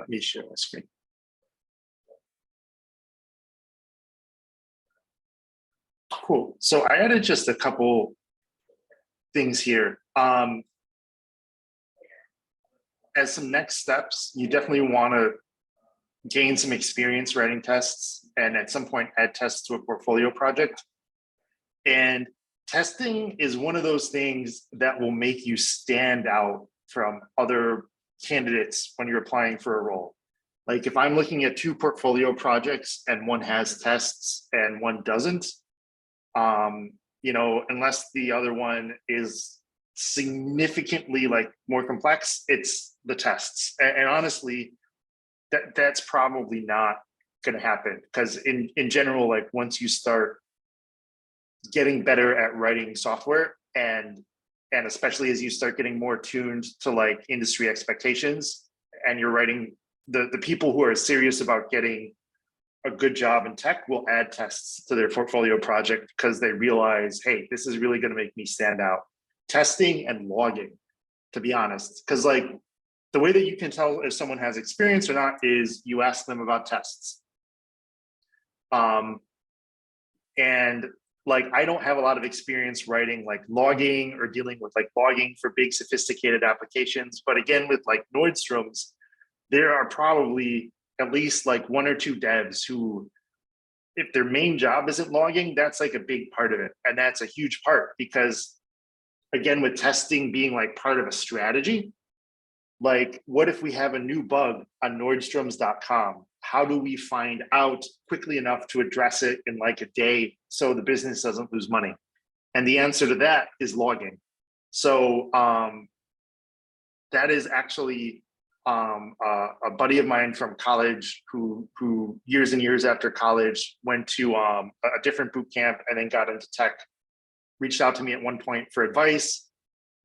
Let me share my screen. Cool. So I added just a couple things here. As some next steps, you definitely want to gain some experience writing tests and at some point add tests to a portfolio project. And testing is one of those things that will make you stand out from other candidates when you're applying for a role. Like if I'm looking at two portfolio projects and one has tests and one doesn't, you know, unless the other one is significantly like more complex, it's the tests. And honestly, that's probably not going to happen because in general, like once you start getting better at writing software and especially as you start getting more tuned to like industry expectations and you're writing, the people who are serious about getting a good job in tech will add tests to their portfolio project because they realize, hey, this is really going to make me stand out. Testing and logging, to be honest, because like the way that you can tell if someone has experience or not is you ask them about tests. And like, I don't have a lot of experience writing like logging or dealing with like logging for big sophisticated applications. But again, with like Nordstrom's, there are probably at least like one or two devs who, if their main job isn't logging, that's like a big part of it. And that's a huge part because again, with testing being like part of a strategy, like what if we have a new bug on Nordstroms.com? How do we find out quickly enough to address it in like a day so the business doesn't lose money? And the answer to that is logging. So that is actually a buddy of mine from college who years and years after college went to a different boot camp and then got into tech, reached out to me at one point for advice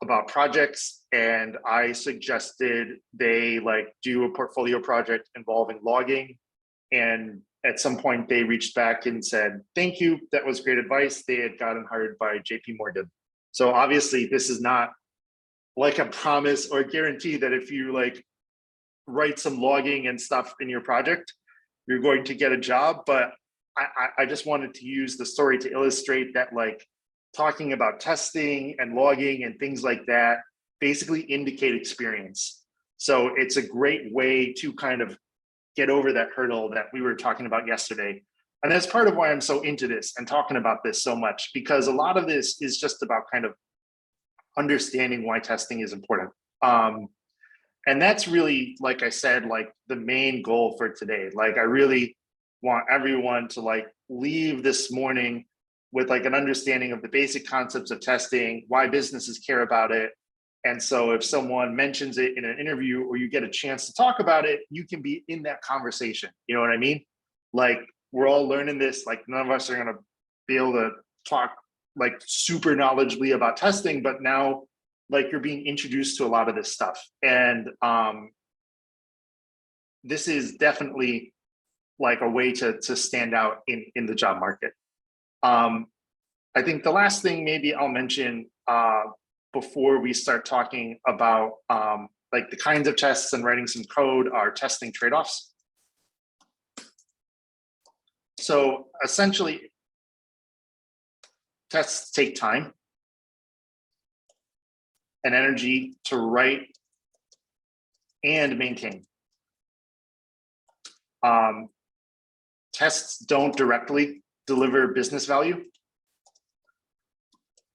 about projects. And I suggested they like do a portfolio project involving logging. And at some point they reached back and said, thank you, that was great advice. They had gotten hired by JP Morgan. So obviously this is not like a promise or guarantee that if you like write some logging and stuff in your project, you're going to get a job. But I just wanted to use the story to illustrate that like talking about testing and logging and things like that basically indicate experience. So it's a great way to kind of get over that hurdle that we were talking about yesterday. And that's part of why I'm so into this and talking about this so much, because a lot of this is just about kind of understanding why testing is important. And that's really, like I said, like the main goal for today. Like I really want everyone to like leave this morning with like an understanding of the basic concepts of testing, why businesses care about it. And so if someone mentions it in an interview or you get a chance to talk about it, you can be in that conversation. You know what I mean? Like we're all learning this, like none of us are gonna be able to talk like super knowledgeably about testing, but now like you're being introduced to a lot of this stuff. And this is definitely like a way to stand out in the job market. I think the last thing maybe I'll mention before we start talking about like the kinds of tests and writing some code are testing trade-offs. So essentially, tests take time and energy to write and maintain. Tests don't directly deliver business value.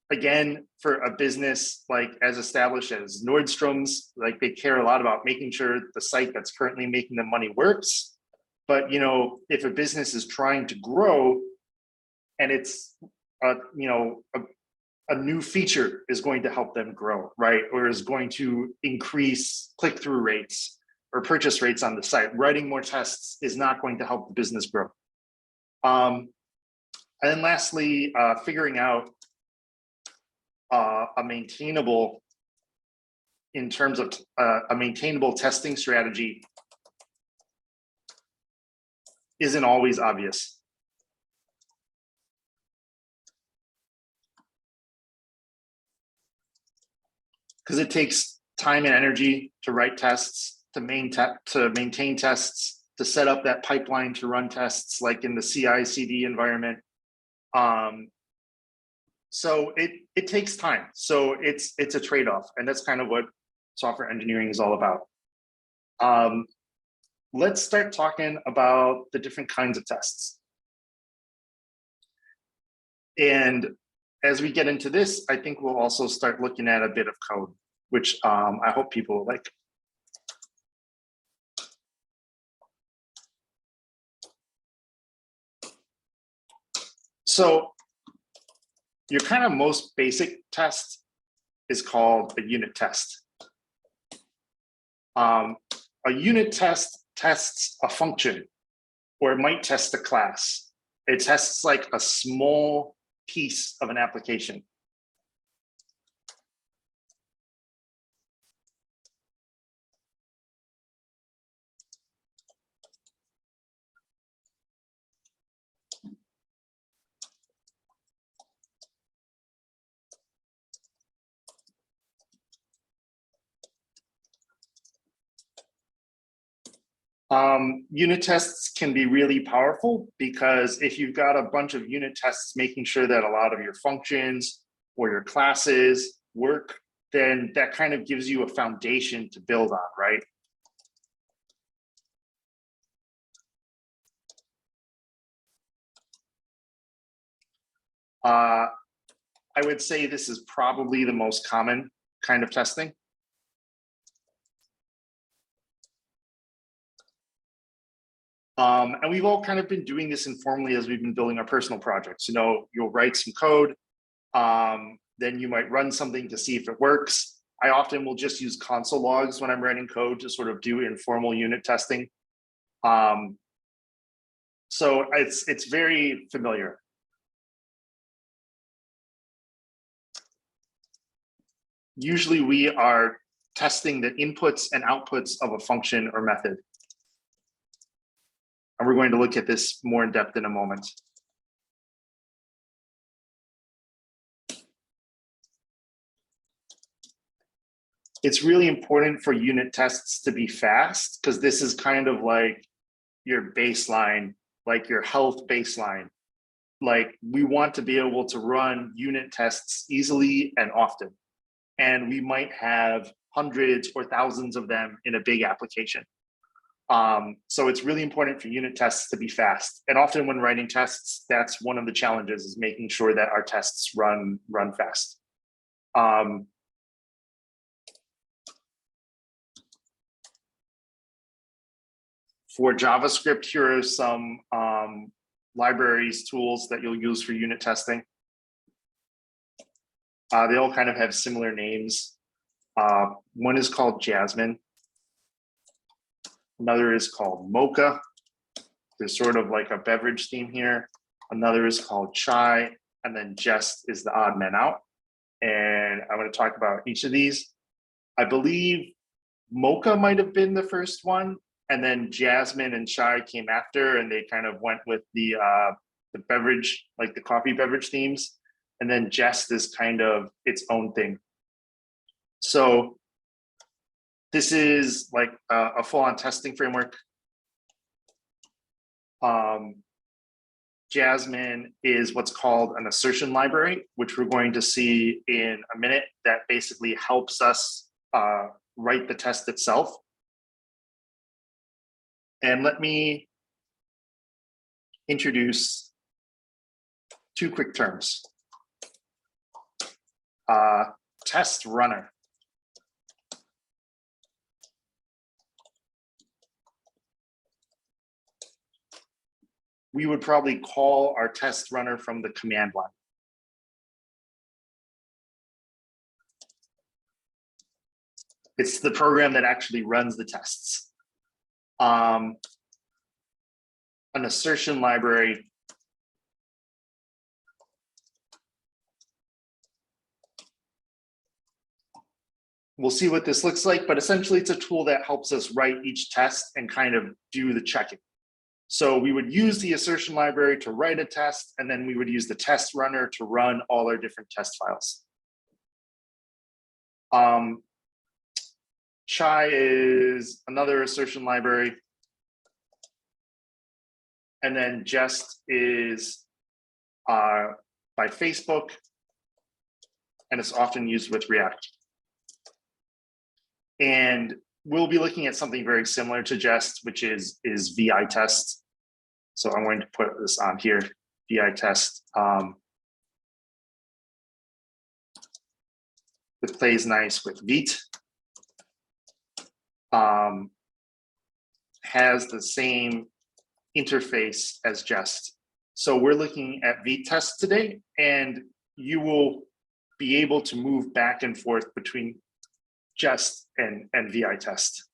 Again, for a business like as established as Nordstrom's, like they care a lot about making sure the site that's currently making them money works. But you know, if a business is trying to grow and it's you know, a new feature is going to help them grow, right? Or is going to increase click-through rates or purchase rates on the site. Writing more tests is not going to help the business grow. And then lastly, figuring out a maintainable, in terms of a maintainable testing strategy isn't always obvious. Because it takes time and energy to write tests. to maintain tests, to set up that pipeline to run tests, like in the CI/CD environment. So it takes time. So it's a trade-off, and that's kind of what software engineering is all about. Let's start talking about the different kinds of tests. And as we get into this, I think we'll also start looking at a bit of code, which I hope people will like. So your kind of most basic test is called a unit test. A unit test tests a function, or it might test a class. It tests like a small piece of an application. Unit tests can be really powerful because if you've got a bunch of unit tests making sure that a lot of your functions or your classes work, then that kind of gives you a foundation to build on, right? I would say this is probably the most common kind of testing. And we've all kind of been doing this informally as we've been building our personal projects. You know, you'll write some code, then you might run something to see if it works. I often will just use console logs when I'm writing code to sort of do informal unit testing. So it's very familiar. Usually we are testing the inputs and outputs of a function or method. And we're going to look at this more in depth in a moment. It's really important for unit tests to be fast because this is kind of like your baseline, like your health baseline. Like we want to be able to run unit tests easily and often. And we might have hundreds or thousands of them in a big application. So it's really important for unit tests to be fast. And often when writing tests, that's one of the challenges, is making sure that our tests run fast. For JavaScript, here are some libraries, tools that you'll use for unit testing. They all kind of have similar names. One is called Jasmine. Another is called Mocha. There's sort of like a beverage theme here. Another is called Chai, and then Jest is the odd man out. And I'm going to talk about each of these. I believe Mocha might have been the first one, and then Jasmine and Chai came after, and they kind of went with the beverage, like the coffee beverage themes. And then Jest is kind of its own thing. So this is like a full-on testing framework. Jasmine is what's called an assertion library, which we're going to see in a minute, that basically helps us write the test itself. And let me introduce two quick terms. Test runner. We would probably call our test runner from the command line. It's the program that actually runs the tests. An assertion library we'll see what this looks like, but essentially it's a tool that helps us write each test and kind of do the checking. So we would use the assertion library to write a test, and then we would use the test runner to run all our different test files. Chai is another assertion library. And then Jest is by Facebook, and it's often used with React. And we'll be looking at something very similar to Jest, which is VI test. So I'm going to put this on here, VI test. It plays nice with Vite. Has the same interface as Jest. So we're looking at Vite test today, and you will be able to move back and forth between Jest and VI test.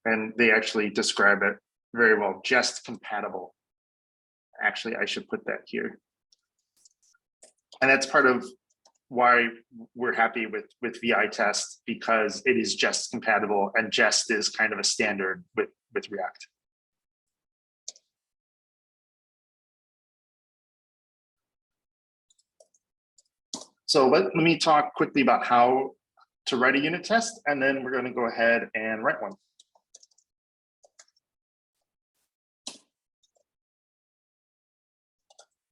And they actually describe it very well, Jest compatible. Actually, I should put that here. And that's part of why we're happy with VI test, because it is Jest compatible, and Jest is kind of a standard with React. So let me talk quickly about how to write a unit test, and then we're going to go ahead and write one.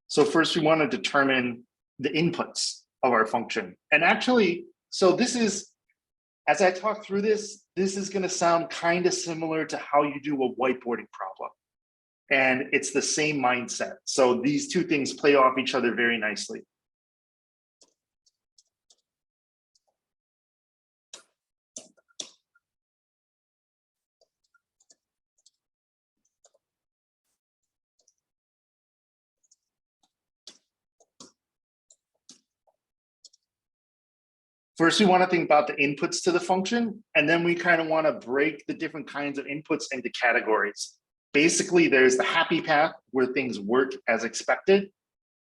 So first we want to determine the inputs of our function. And actually, so this is, as I talk through this is going to sound kind of similar to how you do a whiteboarding problem. And it's the same mindset. So these two things play off each other very nicely. First, we want to think about the inputs to the function, and then we kind of want to break the different kinds of inputs into categories. Basically, there's the happy path where things work as expected,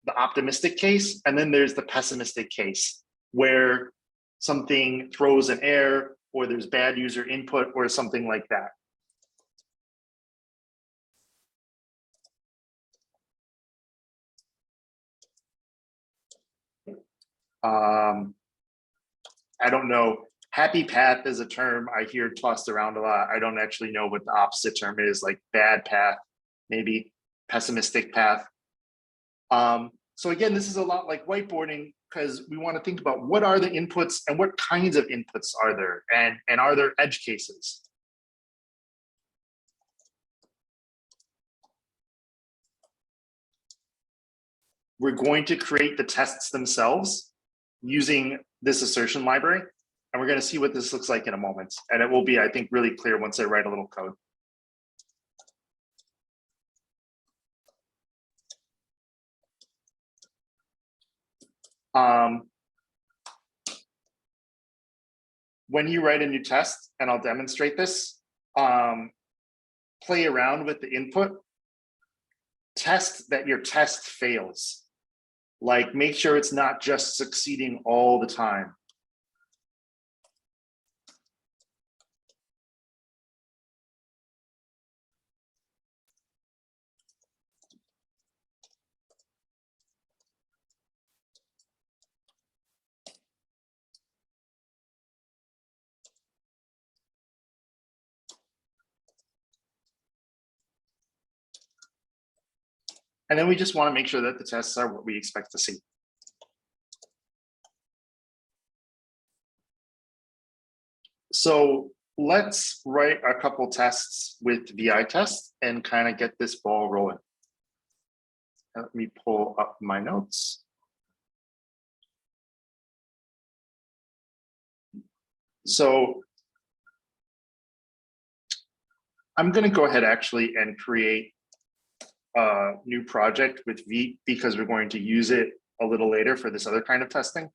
the optimistic case, and then there's the pessimistic case where something throws an error or there's bad user input or something like that. I don't know. Happy path is a term I hear tossed around a lot. I don't actually know what the opposite term is, like bad path, maybe pessimistic path. So again, this is a lot like whiteboarding, because we want to think about what are the inputs and what kinds of inputs are there, and are there edge cases? We're going to create the tests themselves using this assertion library. And we're going to see what this looks like in a moment. And it will be, I think, really clear once I write a little code. When you write a new test, and I'll demonstrate this, play around with the input, test that your test fails. Like, make sure it's not just succeeding all the time. And then we just want to make sure that the tests are what we expect to see. So let's write a couple tests with VI test and kind of get this ball rolling. Let me pull up my notes. So I'm going to go ahead actually and create a new project with Vite, because we're going to use it a little later for this other kind of testing.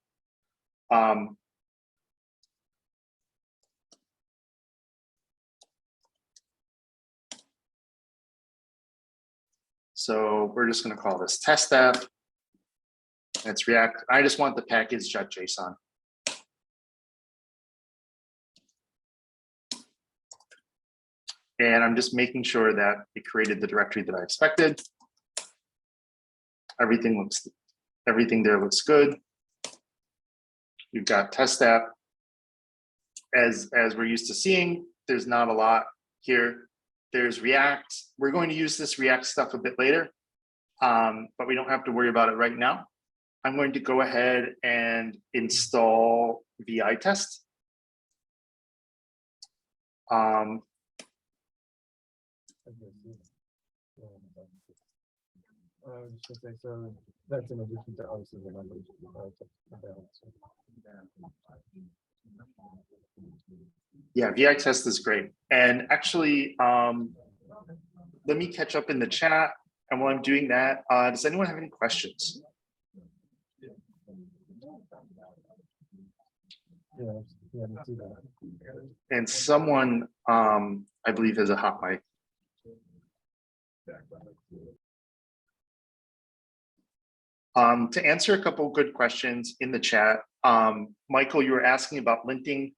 So we're just going to call this test app. It's React. I just want the package.json. And I'm just making sure that it created the directory that I expected. Everything there looks good. We've got test app. as we're used to seeing, there's not a lot here. There's React. We're going to use this React stuff a bit later, but we don't have to worry about it right now. I'm going to go ahead and install VI test. So that's in addition to obviously the numbers. Yeah, VI test is great. And actually, let me catch up in the chat. And while I'm doing that, does anyone have any questions? Yeah, let's do that. And someone, I believe, has a hot mic. To answer a couple of good questions in the chat, Michael, you were asking about linting.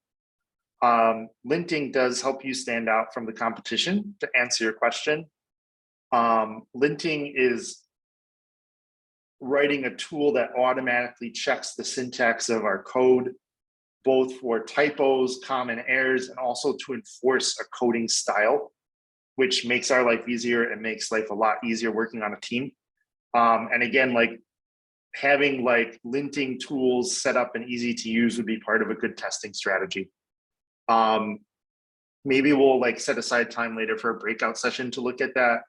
Linting does help you stand out from the competition, to answer your question. Linting is writing a tool that automatically checks the syntax of our code, both for typos, common errors, and also to enforce a coding style, which makes our life easier and makes life a lot easier working on a team. And again, like having like linting tools set up and easy to use would be part of a good testing strategy. Maybe we'll like set aside time later for a breakout session to look at that.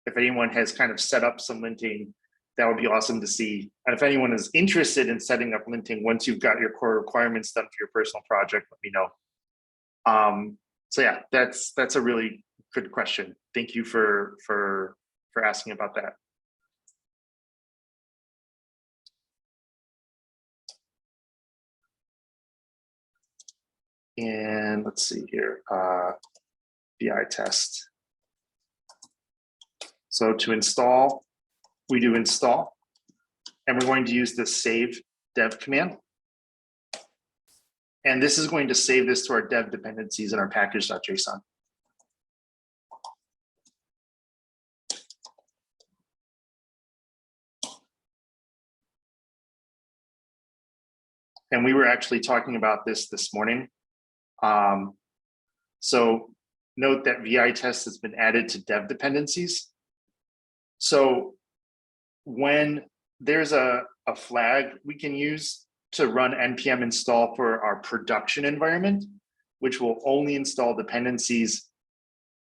If anyone has kind of set up some linting, that would be awesome to see. And if anyone is interested in setting up linting, once you've got your core requirements done for your personal project, let me know. So yeah, that's a really good question. Thank you for asking about that. And let's see here, VI test. So to install, we do install, and we're going to use the save dev command. And this is going to save this to our dev dependencies in our package.json. And we were actually talking about this morning. So note that VI test has been added to dev dependencies. So when there's a flag we can use to run npm install for our production environment, which will only install dependencies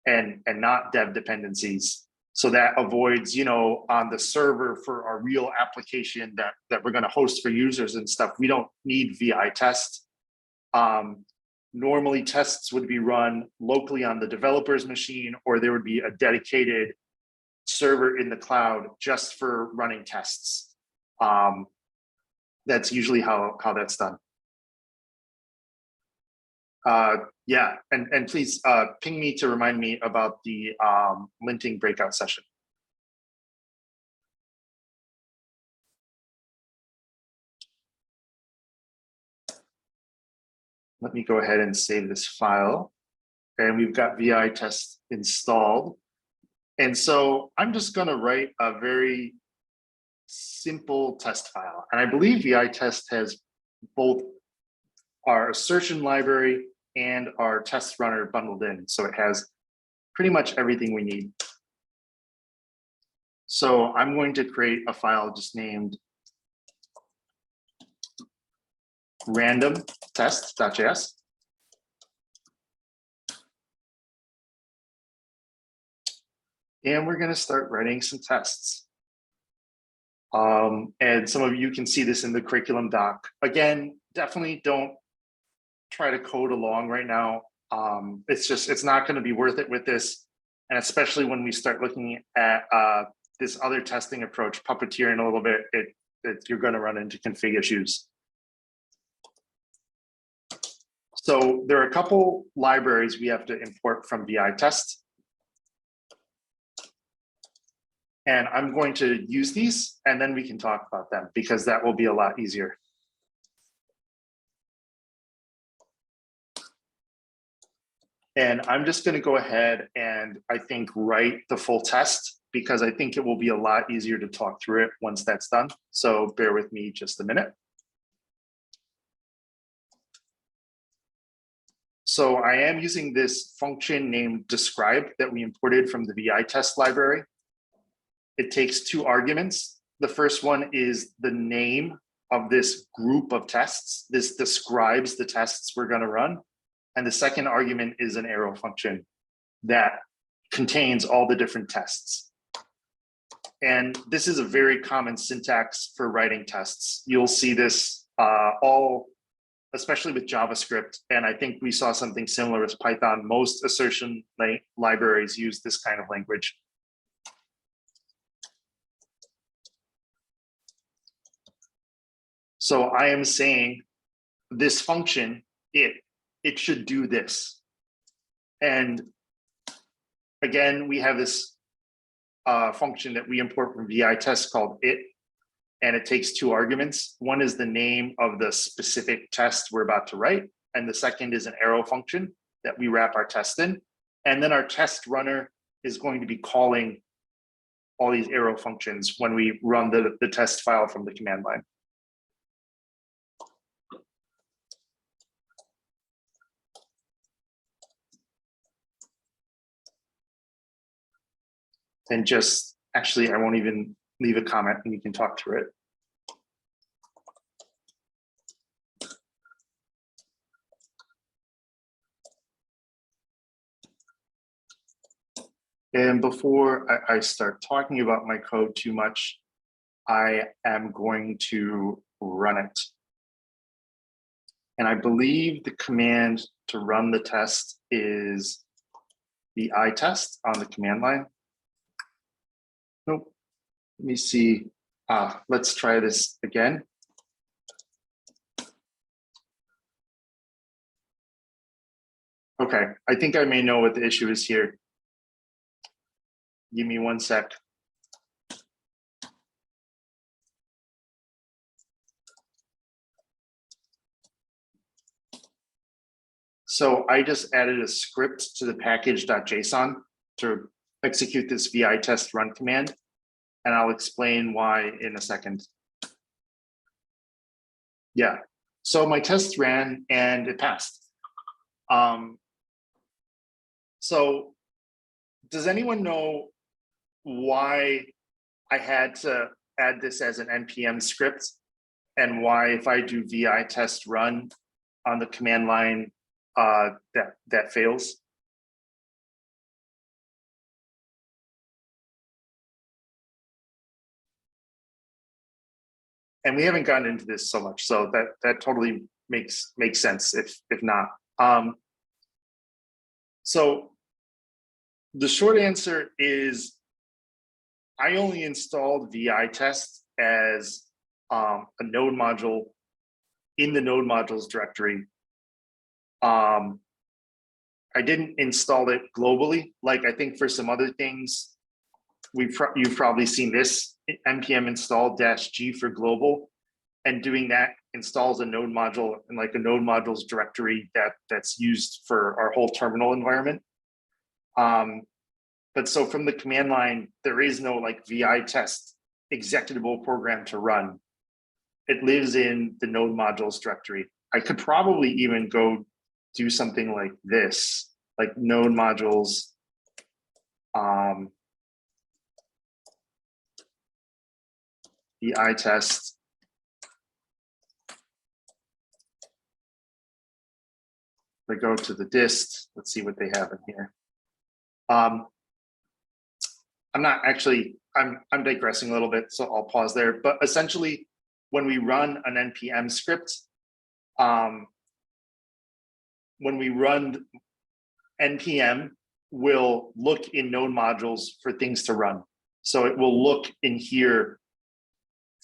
and not dev dependencies. So that avoids, on the server for our real application that we're going to host for users and stuff, we don't need VI test. Normally tests would be run locally on the developer's machine, or there would be a dedicated server in the cloud just for running tests. That's usually how that's done. Yeah, and please ping me to remind me about the linting breakout session. Let me go ahead and save this file. And we've got VI test installed. And so I'm just going to write a very simple test file. And I believe VI test has both our assertion library and our test runner bundled in. So it has pretty much everything we need. So I'm going to create a file just named random test.js. And we're going to start writing some tests. And some of you can see this in the curriculum doc. Again, definitely don't try to code along right now. It's not going to be worth it with this. And especially when we start looking at this other testing approach, puppeteering a little bit, you're going to run into config issues. So there are a couple libraries we have to import from VI test. And I'm going to use these, and then we can talk about them because that will be a lot easier. And I'm just going to go ahead and I think write the full test because I think it will be a lot easier to talk through it once that's done. So bear with me just a minute. So I am using this function named describe that we imported from the VI test library. It takes 2 arguments. The first one is the name of this group of tests. This describes the tests we're going to run. And the second argument is an arrow function that contains all the different tests. And this is a very common syntax for writing tests. You'll see this especially with JavaScript. And I think we saw something similar with Python. Most assertion libraries use this kind of language. So I am saying this function, it should do this. And again, we have this function that we import from VI test called it, and it takes 2 arguments. One is the name of the specific test we're about to write, and the second is an arrow function that we wrap our test in. And then our test runner is going to be calling all these arrow functions when we run the test file from the command line. And just, actually, I won't even leave a comment and you can talk through it. And before I start talking about my code too much, I am going to run it. And I believe the command to run the test is the test on the command line. Nope. Let me see. Let's try this again. Okay, I think I may know what the issue is here. Give me 1 sec. So I just added a script to the package.json to execute this VI test run command, and I'll explain why in a second. Yeah, so my test ran and it passed. So does anyone know why I had to add this as an NPM script, and why if I do VI test run on the command line, that fails? And we haven't gotten into this so much, so that totally makes sense if not. So the short answer is I only installed VI test as a node module in the node modules directory. I didn't install it globally. Like I think for some other things, you've probably seen this npm install -g for global, and doing that installs a node module in like a node modules directory that's used for our whole terminal environment. But so from the command line, there is no like VI test executable program to run. It lives in the node modules directory. I could probably even go do something like this, like node modules. VI test. We go to the dist. Let's see what they have in here. I'm not actually, I'm digressing a little bit, so I'll pause there. But essentially, when we run an npm script, when we run npm, will look in node modules for things to run. So it will look in here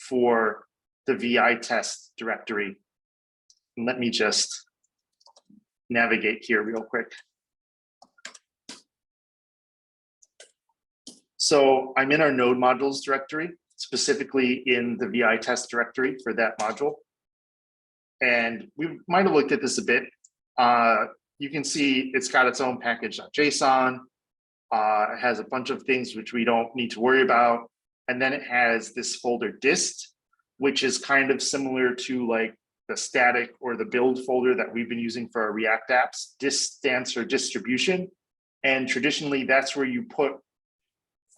for the VI test directory. And let me just navigate here real quick. So I'm in our node modules directory, specifically in the VI test directory for that module. And we might have looked at this a bit. You can see it's got its own package.json. It has a bunch of things which we don't need to worry about. And then it has this folder dist, which is kind of similar to like the static or the build folder that we've been using for our React apps. Dist stands for distribution. And traditionally, that's where you put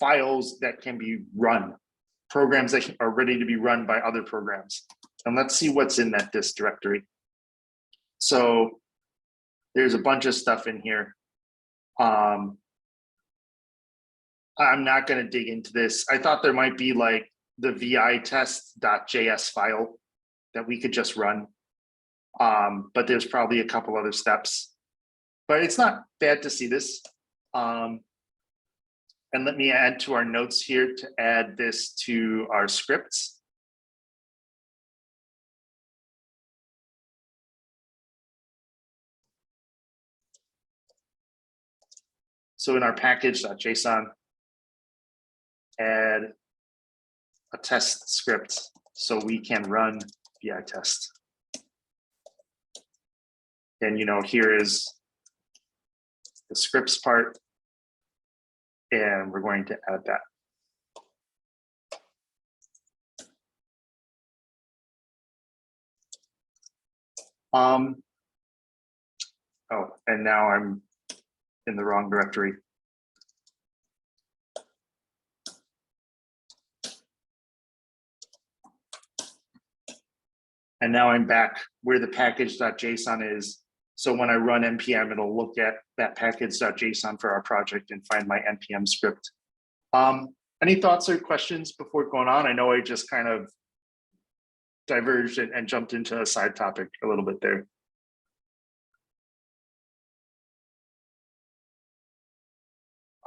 files that can be run, programs that are ready to be run by other programs. And let's see what's in that dist directory. So there's a bunch of stuff in here. I'm not going to dig into this. I thought there might be like the vi test.js file that we could just run. But there's probably a couple other steps. But it's not bad to see this. And let me add to our notes here to add this to our scripts. So in our package.json, add a test script so we can run vi test. And here is the scripts part, and we're going to add that. Oh, and now I'm in the wrong directory. And now I'm back where the package.json is. So when I run npm, it'll look at that package.json for our project and find my npm script. Any thoughts or questions before going on? I know I just kind of diverged and jumped into a side topic a little bit there.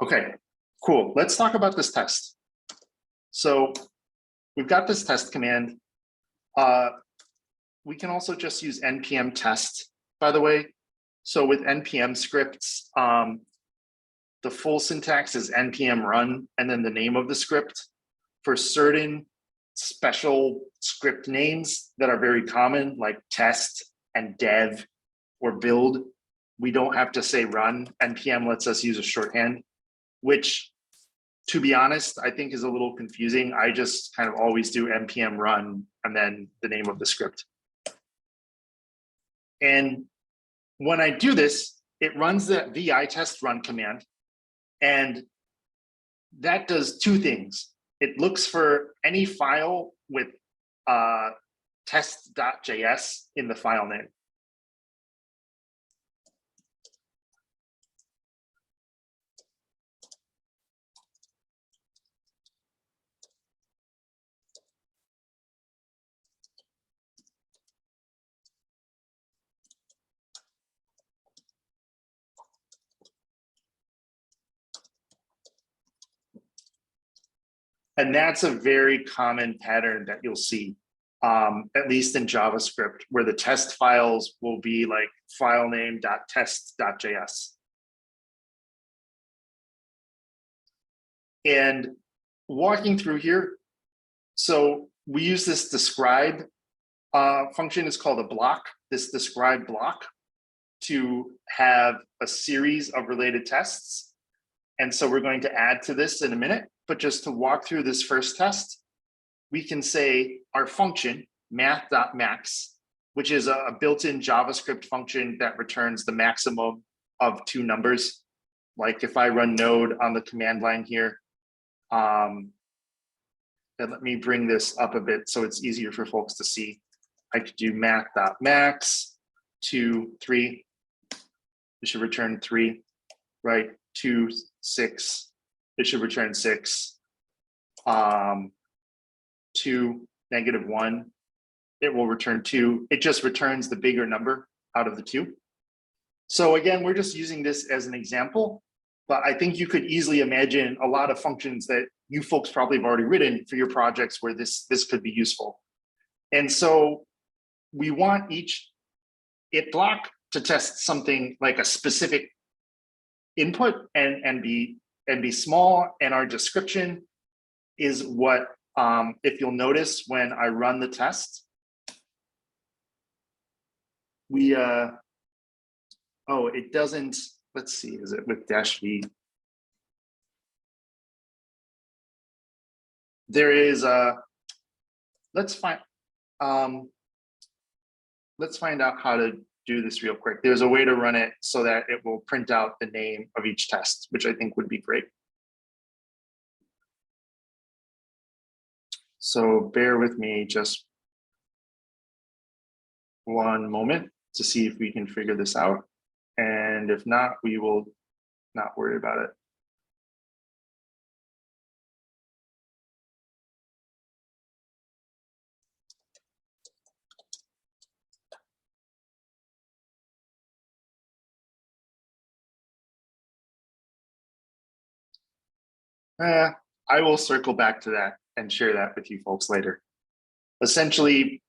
Okay, cool. Let's talk about this test. So we've got this test command. We can also just use npm test, by the way. So with npm scripts, the full syntax is npm run and then the name of the script. For certain special script names that are very common, like test and dev or build, we don't have to say run. npm lets us use a shorthand, which, to be honest, I think is a little confusing. I just kind of always do npm run and then the name of the script. And when I do this, it runs the vi test run command. And that does two things. It looks for any file with test.js in the file name. And that's a very common pattern that you'll see, at least in JavaScript, where the test files will be like file name.test.js. And walking through here, so we use this describe function. It's called a block, this describe block, to have a series of related tests. And so we're going to add to this in a minute. But just to walk through this first test, we can say our function, math.max, which is a built-in JavaScript function that returns the maximum of two numbers. Like if I run node on the command line here, and let me bring this up a bit so it's easier for folks to see. I could do math.max 2, 3. It should return 3, right? 2, 6. It should return 6. 2, -1. It will return 2. It just returns the bigger number out of the 2. So again, we're just using this as an example, but I think you could easily imagine a lot of functions that you folks probably have already written for your projects where this could be useful. And so we want each it block to test something like a specific input and be small, and our description is what, if you'll notice when I run the test, we, oh, it doesn't, let's see, is it with -v? There is a, let's find, let's find out how to do this real quick. There's a way to run it so that it will print out the name of each test, which I think would be great. So bear with me just one moment to see if we can figure this out. And if not, we will not worry about it. I will circle back to that and share that with you folks later. Essentially,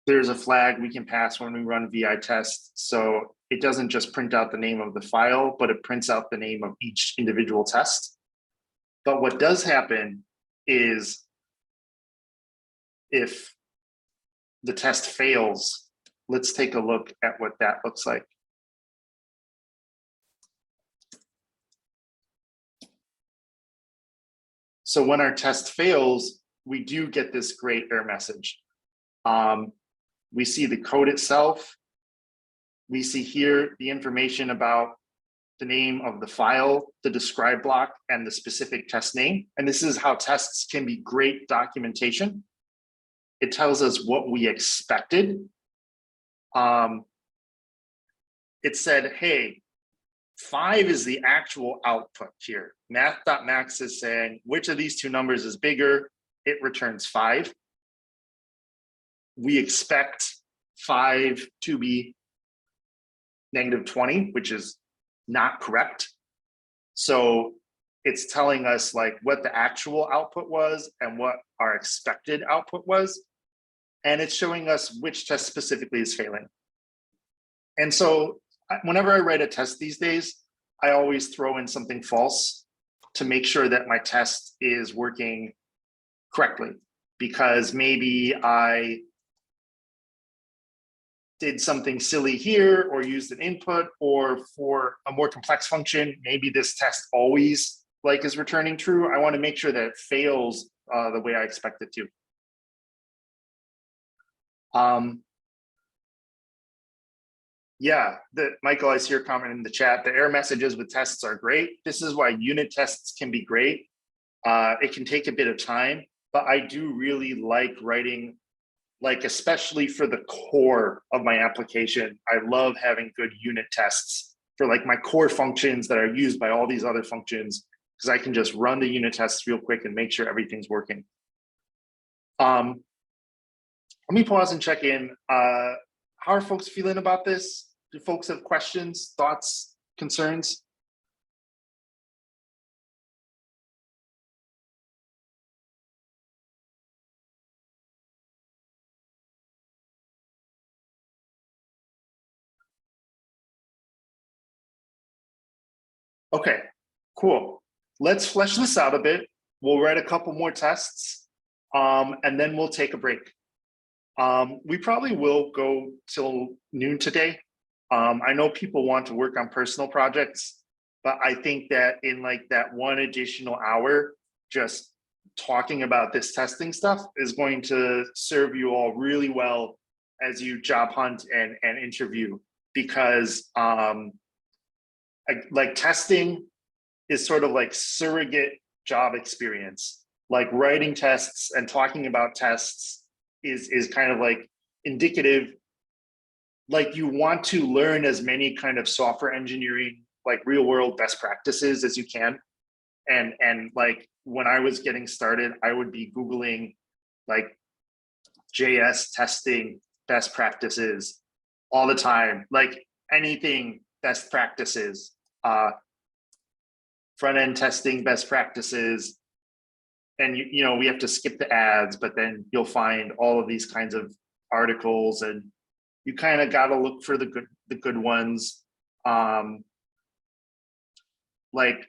there's a flag we can pass when we run VI tests. So it doesn't just print out the name of the file, but it prints out the name of each individual test. But what does happen is if the test fails, let's take a look at what that looks like. So when our test fails, we do get this great error message. We see the code itself. We see here the information about the name of the file, the describe block, and the specific test name. And this is how tests can be great documentation. It tells us what we expected. It said, hey, 5 is the actual output here. Math.max is saying, which of these two numbers is bigger? It returns 5. We expect 5 to be -20, which is not correct. So it's telling us like what the actual output was and what our expected output was. And it's showing us which test specifically is failing. And so whenever I write a test these days, I always throw in something false to make sure that my test is working correctly, because maybe I did something silly here or used an input, or for a more complex function, maybe this test always like is returning true. I want to make sure that it fails the way I expect it to. Yeah, Michael, I see your comment in the chat. The error messages with tests are great. This is why unit tests can be great. It can take a bit of time, but I do really like writing, like especially for the core of my application. I love having good unit tests for like my core functions that are used by all these other functions, because I can just run the unit tests real quick and make sure everything's working. Let me pause and check in. How are folks feeling about this? Do folks have questions, thoughts, concerns? Okay, cool. Let's flesh this out a bit. We'll write a couple more tests, and then we'll take a break. We probably will go till noon today. I know people want to work on personal projects, but I think that in like that one additional hour, just talking about this testing stuff is going to serve you all really well as you job hunt and interview, because like testing is sort of like surrogate job experience. Like writing tests and talking about tests is kind of like indicative. Like you want to learn as many kind of software engineering, like real world best practices as you can. And like when I was getting started, I would be Googling like JS testing best practices all the time, like anything best practices, front end testing best practices. And you know, we have to skip the ads, but then you'll find all of these kinds of articles, and you kind of got to look for the good ones. Like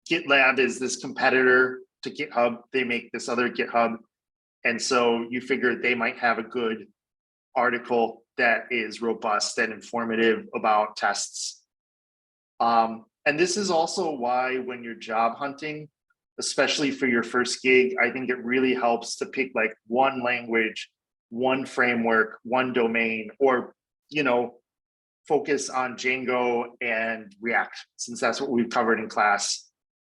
GitLab is this competitor to GitHub. They make this other GitHub. And so you figure they might have a good article that is robust and informative about tests. And this is also why when you're job hunting, especially for your first gig, I think it really helps to pick like one language one framework, one domain, or, you know, focus on Django and React, since that's what we've covered in class,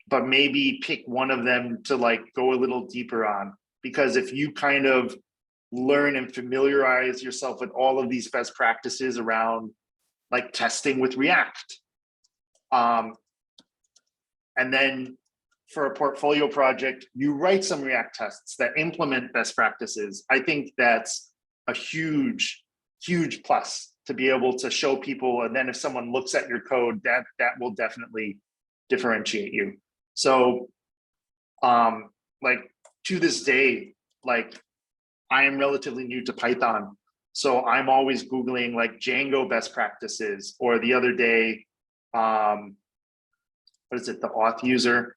but maybe pick one of them to like go a little deeper on. Because if you kind of learn and familiarize yourself with all of these best practices around like testing with React, and then for a portfolio project, you write some React tests that implement best practices, I think that's a huge, huge plus to be able to show people. And then if someone looks at your code, that will definitely differentiate you. So like to this day, like I am relatively new to Python. So I'm always Googling like Django best practices, or the other day, what is it, the auth user?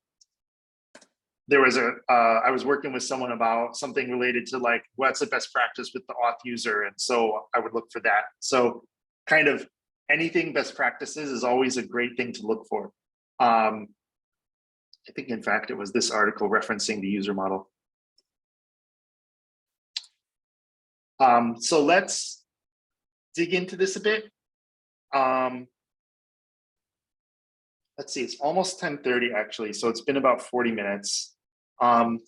There was I was working with someone about something related to like, what's the best practice with the auth user? And so I would look for that. So kind of anything best practices is always a great thing to look for. I think, in fact, it was this article referencing the user model. So let's dig into this a bit. Let's see, it's almost 10:30 actually, so it's been about 40 minutes. How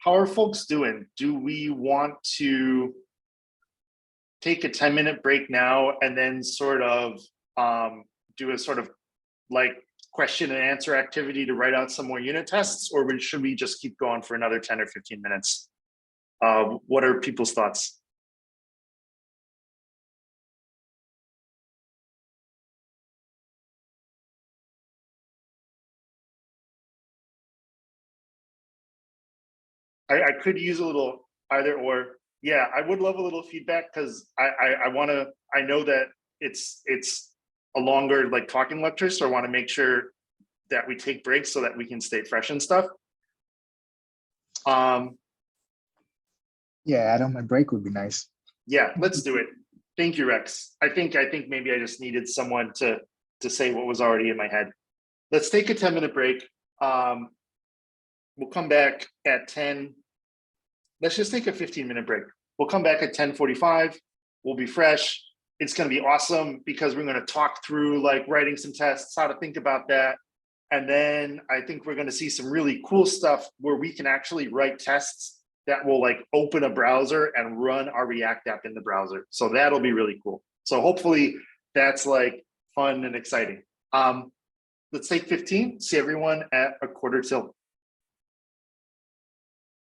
are folks doing? Do we want to take a 10-minute break now and then sort of do a sort of like question and answer activity to write out some more unit tests, or should we just keep going for another 10 or 15 minutes? What are people's thoughts? I could use a little either or. Yeah, I would love a little feedback, because I want to, I know that it's a longer like talking lecture, so I want to make sure that we take breaks so that we can stay fresh and stuff. Yeah, add on my break would be nice. Yeah, let's do it. Thank you, Rex. I think maybe I just needed someone to say what was already in my head. Let's take a 10-minute break. We'll come back at 10. Let's just take a 15-minute break. We'll come back at 10:45. We'll be fresh. It's going to be awesome because we're going to talk through like writing some tests, how to think about that. And then I think we're going to see some really cool stuff where we can actually write tests that will like open a browser and run our React app in the browser. So that'll be really cool. So hopefully that's like fun and exciting. Let's take 15, see everyone at 11:45.